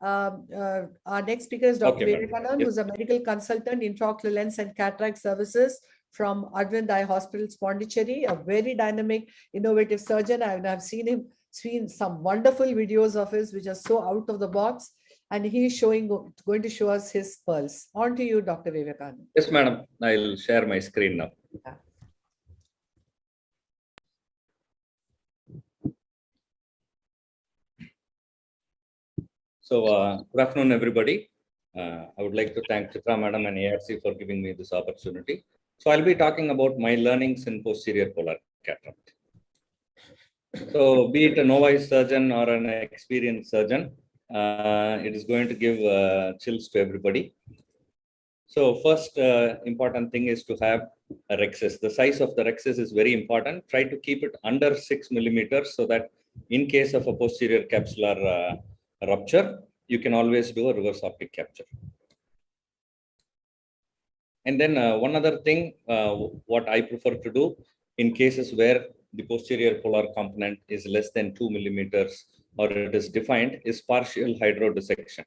Our next speaker is Dr. Okay, Vivekanand, yes. who's a medical consultant, intraocular lens and cataract services from Arvind Eye Hospital, Pondicherry, a very dynamic, innovative surgeon. I've seen some wonderful videos of his, which are so out of the box. And he's going to show us his pearls. On to you, Dr. Vivekanand. Yes, madam. I'll share my screen now. Yeah. So, good afternoon, everybody. I would like to thank Chitra madam and ARC for giving me this opportunity. So, I'll be talking about my learnings in posterior polar cataract. So, be it a novice surgeon or an experienced surgeon, it is going to give chills to everybody. So, first important thing is to have a rhexis. The size of the rhexis is very important. Try to keep it under 6 millimeters so that in case of a posterior capsular rupture, you can always do a reverse optic capture. And then one other thing, what I prefer to do in cases where the posterior polar component is less than 2 millimeters or it is defined is partial hydrodissection.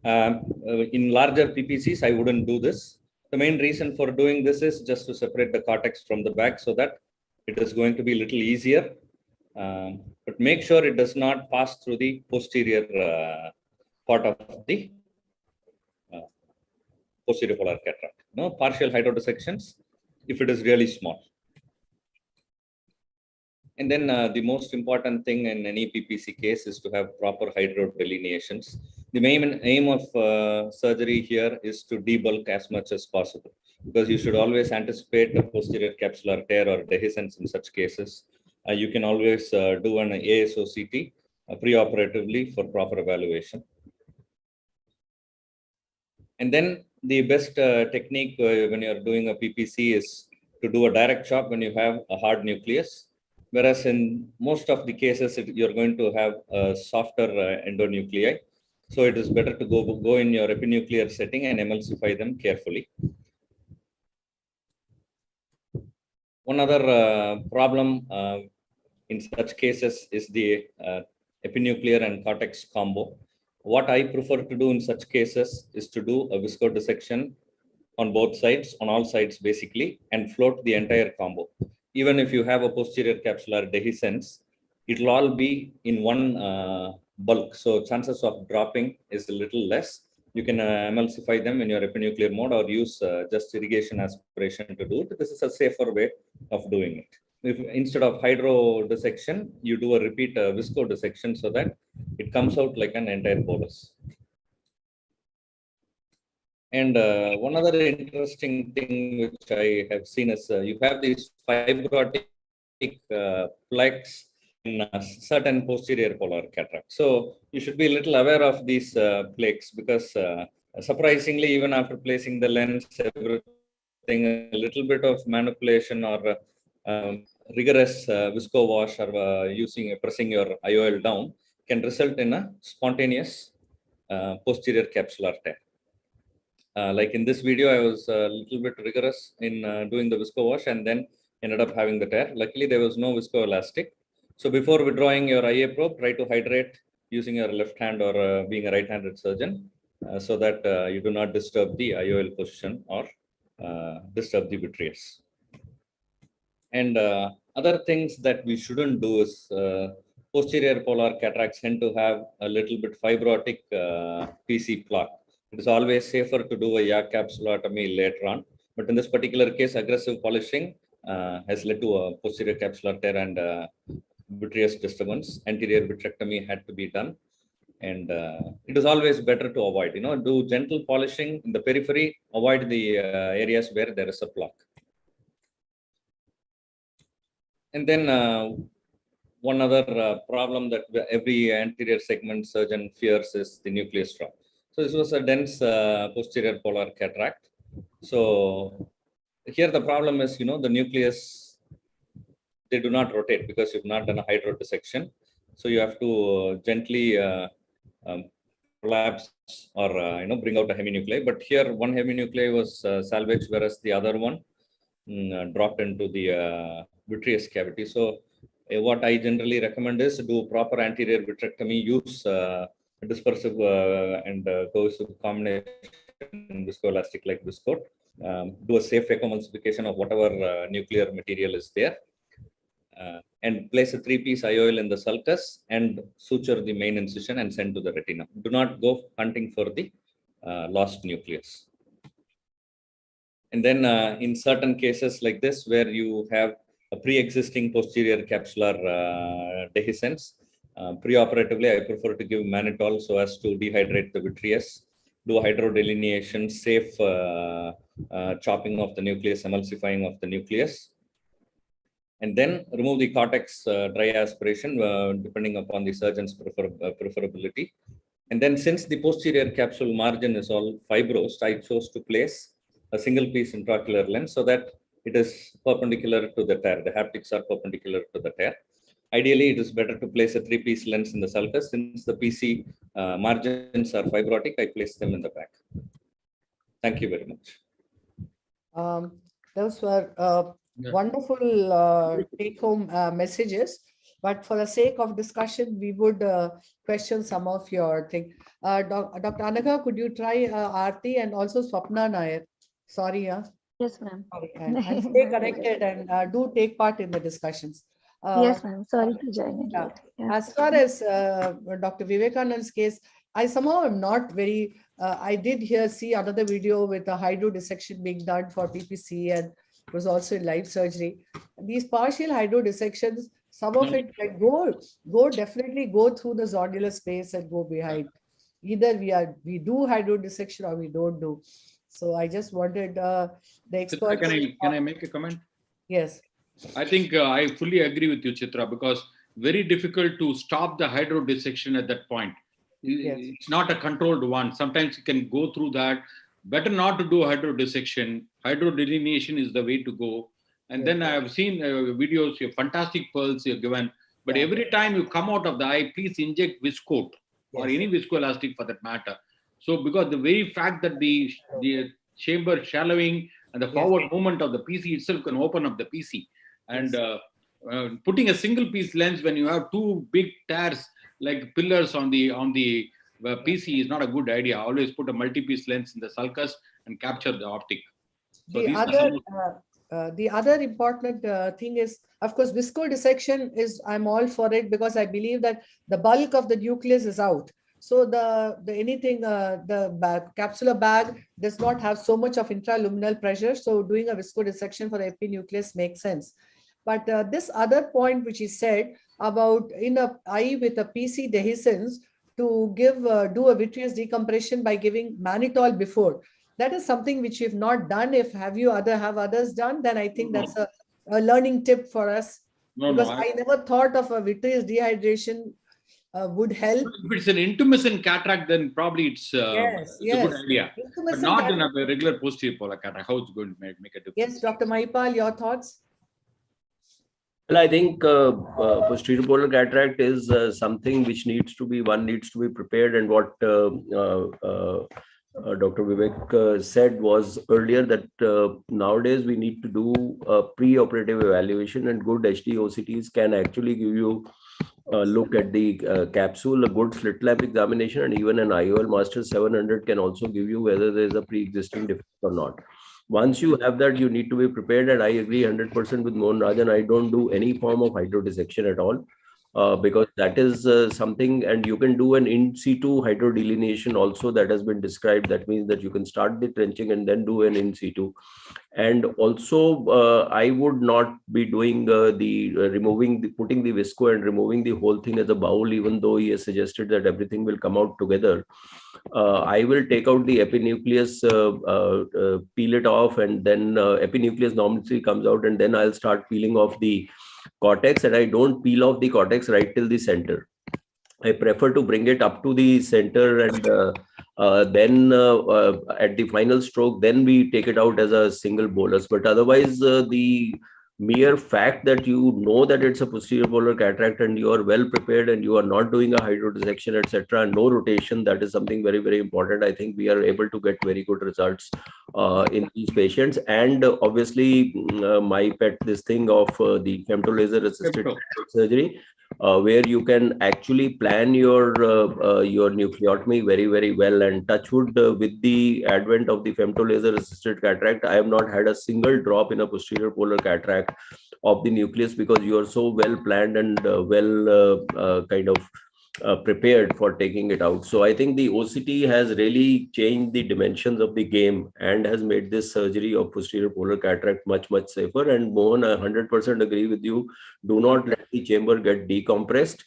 In larger PPCs, I wouldn't do this. The main reason for doing this is just to separate the cortex from the back so that it is going to be a little easier. But make sure it does not pass through the posterior part of the posterior polar cataract. No partial hydrodissections if it is really small. And then the most important thing in any PPC case is to have proper hydrodelineations. The main aim of surgery here is to debulk as much as possible, because you should always anticipate a posterior capsular tear or dehiscence in such cases. You can always do an ASOCT preoperatively for proper evaluation. And then the best technique when you're doing a PPC is to do a direct chop when you have a hard nucleus. Whereas in most of the cases, you're going to have a softer endonuclei. So it is better to go in your epinuclear setting and emulsify them carefully. One other problem in such cases is the epinuclear and cortex combo. What I prefer to do in such cases is to do a viscodissection on both sides, on all sides basically, and float the entire combo. Even if you have a posterior capsular dehiscence, it will all be in one bulk. So chances of dropping is a little less. You can emulsify them in your epinuclear mode or use just irrigation aspiration to do it. This is a safer way of doing it. If instead of hydrodissection, you do a repeat viscodissection so that it comes out like an entire bolus. And one other interesting thing which I have seen is you have these fibrotic plaques in certain posterior polar cataracts. So you should be a little aware of these plaques, because surprisingly, even after placing the lens, everything, a little bit of manipulation or rigorous visco wash or pressing your IOL down can result in a spontaneous posterior capsular tear. Like in this video, I was a little bit rigorous in doing the visco wash and then ended up having the tear. Luckily, there was no viscoelastic. So before withdrawing your IA probe, try to hydrate using your left hand or being a right-handed surgeon so that you do not disturb the IOL position or disturb the vitreous. And other things that we shouldn't do is posterior polar cataracts tend to have a little bit fibrotic PC plaque. It is always safer to do a YAG capsulotomy later on. But in this particular case, aggressive polishing has led to a posterior capsular tear and vitreous disturbance. Anterior vitrectomy had to be done. And it is always better to avoid, do gentle polishing in the periphery, avoid the areas where there is a plaque. And then one other problem that every anterior segment surgeon fears is the nucleus drop. So this was a dense posterior polar cataract. So here the problem is, the nucleus, they do not rotate because you've not done a hydrodissection. So you have to gently collapse or bring out a heminuclei. But here one heminuclei was salvaged, whereas the other one dropped into the vitreous cavity. So what I generally recommend is do proper anterior vitrectomy, use dispersive and cohesive combination viscoelastic like Viscoat. Do a safe emulsification of whatever nuclear material is there. And place a 3-piece IOL in the sulcus and suture the main incision and send to the retina. Do not go hunting for the lost nucleus. And then in certain cases like this, where you have a pre-existing posterior capsular dehiscence, preoperatively, I prefer to give mannitol so as to dehydrate the vitreous, do hydrodelineation, safe chopping of the nucleus, emulsifying of the nucleus, and then remove the cortex dry aspiration depending upon the surgeon's preferability. And then since the posterior capsule margin is all fibrous, I chose to place a single piece intraocular lens so that it is perpendicular to the tear. The haptics are perpendicular to the tear. Ideally, it is better to place a 3-piece lens in the sulcus. Since the PC margins are fibrotic, I place them in the back. Thank you very much. Those were wonderful take-home messages. But for the sake of discussion, we would question some of your things. Dr. Anagha, could you try Aarti and also Swapna Nair? Sorry, yeah. Yes, ma'am. And stay connected and do take part in the discussions. Yes, ma'am. Sorry to join in. Yeah. Yeah. As far as Dr. Vivekanand's case, I somehow am not very, I did see another video with a hydro dissection being done for PPC, and it was also in live surgery. These partial hydro dissections, some of it can definitely go through the zonular space and go behind. Either we do hydro dissection or we don't do. So I just wanted the expert. Can I make a comment? Yes. I think I fully agree with you, Chitra, because very difficult to stop the hydro dissection at that point. Yes. It's not a controlled one. Sometimes you can go through that. Better not to do hydro dissection. Hydro delineation is the way to go. And Yes. then I have seen videos, your fantastic pearls you're given. But Yeah. every time you come out of the eye, please inject Viscoat or Yes. any viscoelastic for that matter. So because the very fact that the chamber shallowing and the Yes. forward movement of the PC itself can open up the PC. And putting a single piece lens when you have two big tears like pillars on the PC is not a good idea. Always put a multi-piece lens in the sulcus and capture the optic. So The other important thing is, of course, viscodissection is, I'm all for it because I believe that the bulk of the nucleus is out. So the capsular bag does not have so much of intraluminal pressure. So doing a viscodissection for the epinucleus makes sense. But this other point which he said about in a eye with a PC dehiscence to do a vitreous decompression by giving mannitol before. That is something which we've not done. If have others done, then I think that's a learning tip for us. Because I never thought of a vitreous dehydration would help. If it's an intumescent cataract, then probably it's a good idea. But not in a regular posterior polar cataract. How it's going to make a difference? Yes, Dr. Mahipal, your thoughts? Well, I think posterior polar cataract is something which one needs to be prepared, and what Dr. Vivek said was earlier that nowadays we need to do a pre-operative evaluation, and good HD OCTs can actually give you a look at the capsule. A good slit lamp examination and even an IOL Master 700 can also give you whether there is a pre-existing defect or not. Once you have that, you need to be prepared, and I agree 100% with Mohan Rajan. I don't do any form of hydrodissection at all. Because that is something, and you can do an in situ hydrodelineation also that has been described. That means that you can start the trenching and then do an in situ. And also, I would not be doing putting the visco and removing the whole thing as a bowl, even though he has suggested that everything will come out together. I will take out the epinucleus, peel it off, and then epinucleus normally comes out, and then I'll start peeling off the cortex, and I don't peel off the cortex right till the center. I prefer to bring it up to the center, and then at the final stroke, then we take it out as a single bolus. But otherwise, the mere fact that you know that it's a posterior polar cataract and you are well prepared and you are not doing a hydrodissection, etc., and no rotation, that is something very, very important. I think we are able to get very good results in these patients. And obviously, my pet, this thing of the femtolaser assisted surgery, where you can actually plan your nucleotomy very, very well. And touch wood, with the advent of the femtolaser assisted cataract, I have not had a single drop in a posterior polar cataract of the nucleus, because you are so well planned and kind of prepared for taking it out. So I think the OCT has really changed the dimensions of the game and has made this surgery of posterior polar cataract much, much safer. And Mohan, I 100% agree with you. Do not let the chamber get decompressed.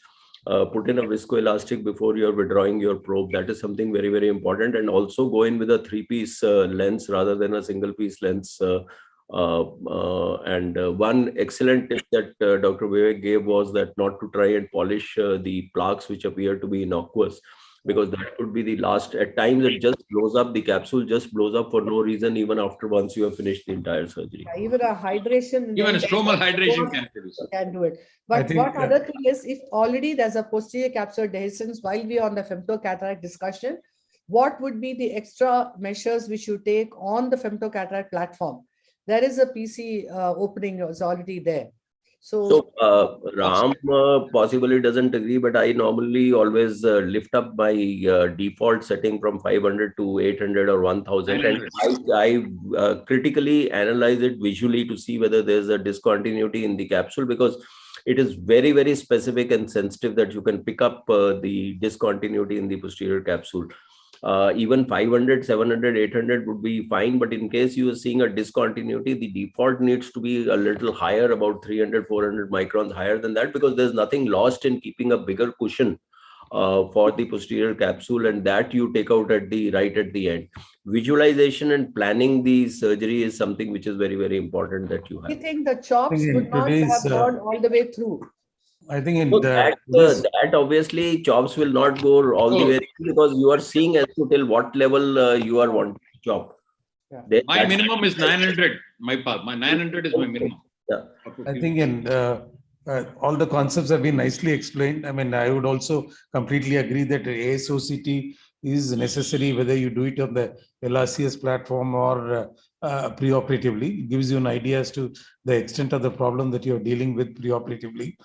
Put in a viscoelastic before you're withdrawing your probe. That is something very, very important. And also go in with a 3-piece lens rather than a single-piece lens. One excellent tip that Dr. Vivek gave was that not to try and polish the plaques which appear to be innocuous, because that could be the last. At times it just blows up, the capsule just blows up for no reason, even after once you have finished the entire surgery. Even a hydration. Even a stromal hydration can produce it. Can do it. But think, what other thing is, if already there's a posterior capsular dehiscence, while we are on the femtocataract discussion, what would be the extra measures which you take on the femtocataract platform? There is a PC opening is already there. So Ram possibly doesn't agree, but I normally always lift up my default setting from 500 to 800 or 1000. And I critically analyze it visually to see whether there's a discontinuity in the capsule, because it is very, very specific and sensitive that you can pick up the discontinuity in the posterior capsule. Even 500, 700, 800 would be fine. But in case you are seeing a discontinuity, the default needs to be a little higher, about 300, 400 microns higher than that, because there's nothing lost in keeping a bigger cushion for the posterior capsule, and that you take out at the right at the end. Visualization and planning the surgery is something which is very, very important that you I have. think the chops in would not today's, have gone all the way through. I think in So the that obviously chops will not go all the way through, because you are seeing as to till what level you are wanting to chop. Yeah. My minimum is 900. My 900 is my minimum. Yeah. I think in all the concepts have been nicely explained. I mean, I would also completely agree that ASOCT is necessary, whether you do it on the LRCS platform or preoperatively. It gives you an idea as to the extent of the problem that you're dealing with preoperatively.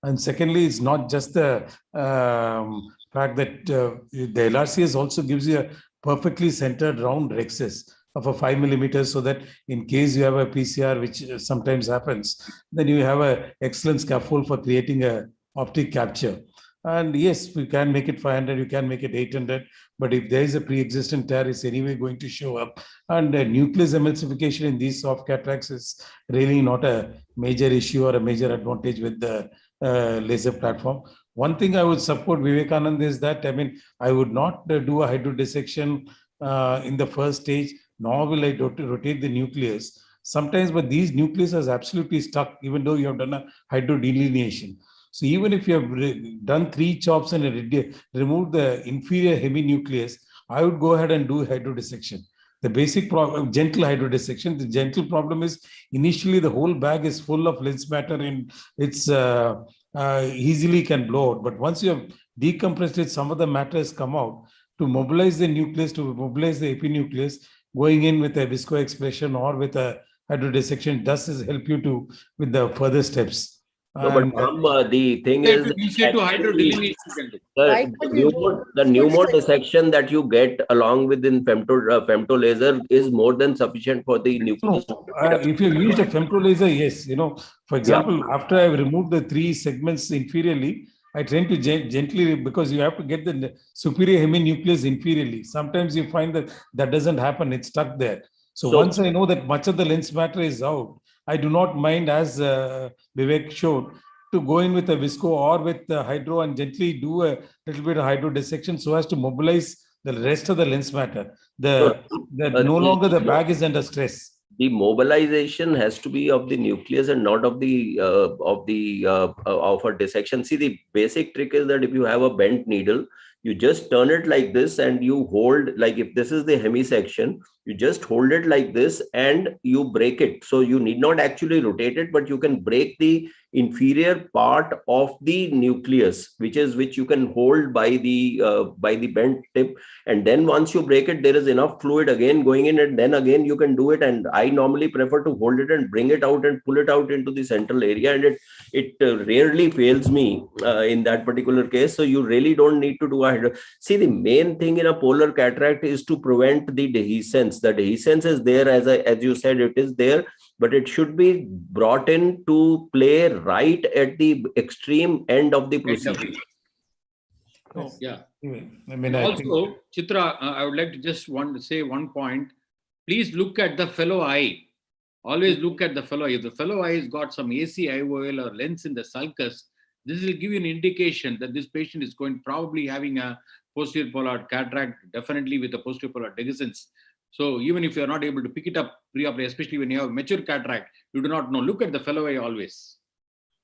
And secondly, it's not just the fact that the LRCS also gives you a perfectly centered round rhexis of a 5 millimeters, so that in case you have a PCR, which sometimes happens, then you have an excellent scaffold for creating a optic capture. And yes, we can make it 500, you can make it 800, but if there is a pre-existing tear, it's anyway going to show up. And nucleus emulsification in these soft cataracts is really not a major issue or a major advantage with the laser platform. One thing I would support Vivekanand is that, I mean, I would not do a hydrodissection in the first stage, nor will I rotate the nucleus. Sometimes, but these nucleus is absolutely stuck, even though you have done a hydrodelineation. So even if you have done 3 chops and removed the inferior heminucleus, I would go ahead and do hydrodissection. The basic problem, gentle hydrodissection. The gentle problem is initially the whole bag is full of lens matter and it's easily can blow out. But once you have decompressed it, some of the matter has come out. To mobilize the nucleus, to mobilize the epinucleus, going in with a visco expression or with a hydrodissection does help you to with the further steps. No, but the thing is, You say to hydrodelineation. the pneumo dissection that you get along with in femto laser is more than sufficient for the nucleus. If you used a femto laser, yes, you know, for example, after I've removed the 3 segments inferiorly, I tend to gently, because you have to get the superior heminucleus inferiorly. Sometimes you find that that doesn't happen, it's stuck there. So once I know that much of the lens matter is out, I do not mind, as Vivek showed, to go in with a visco or with the hydro and gently do a little bit of hydrodissection so as to mobilize the rest of the lens matter. No longer the bag is under stress. The mobilization has to be of the nucleus and not of the of a dissection. See, the basic trick is that if you have a bent needle, you just turn it like this and you hold, like if this is the hemisection, you just hold it like this and you break it. So you need not actually rotate it, but you can break the inferior part of the nucleus, which you can hold by the bent tip, and then once you break it, there is enough fluid again going in, and then again you can do it. And I normally prefer to hold it and bring it out and pull it out into the central area, and it rarely fails me in that particular case. So you really don't need to do a see, the main thing in a polar cataract is to prevent the dehiscence. The dehiscence is there, as you said, it is there, but it should be brought in to play right at the extreme end of the procedure. Oh, yeah. I mean, I think, Also, Chitra, I would like to just want to say one point. Please look at the fellow eye. Always look at the fellow eye. If the fellow eye has got some AC IOL or lens in the sulcus, this will give you an indication that this patient is probably having a posterior polar cataract, definitely with a posterior polar dehiscence. So even if you are not able to pick it up pre-operatively, especially when you have mature cataract, you do not know. Look at the fellow eye always.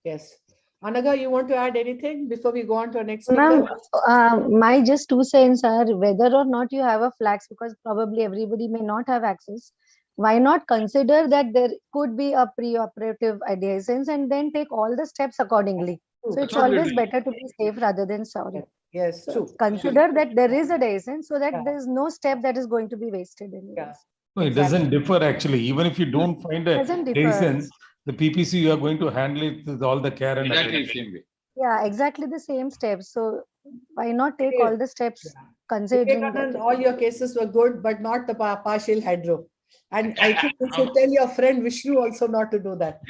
Yes. Anaga, you want to add anything before we go on to our next Ma'am, speaker? my just 2 cents are whether or not you have a flax, because probably everybody may not have access. Why not consider that there could be a pre-operative adhesions and then take all the steps accordingly? So it's always Absolutely. better to be safe rather than sorry. Yes, So true. consider that there is adhesion so that Yeah. there is no step that is going to be wasted anyways. Yeah. no, it doesn't differ actually. Even if you don't find a Doesn't differ. dehiscence, the PPC, you are going to handle it with all the care and Exactly the attention. same way. Yeah, exactly the same steps. So why not take Okay. all the steps Yeah. considering Vivekanand, that? all your cases were good, but not the partial hydro. And I think you should tell your friend Vishnu also not to do that.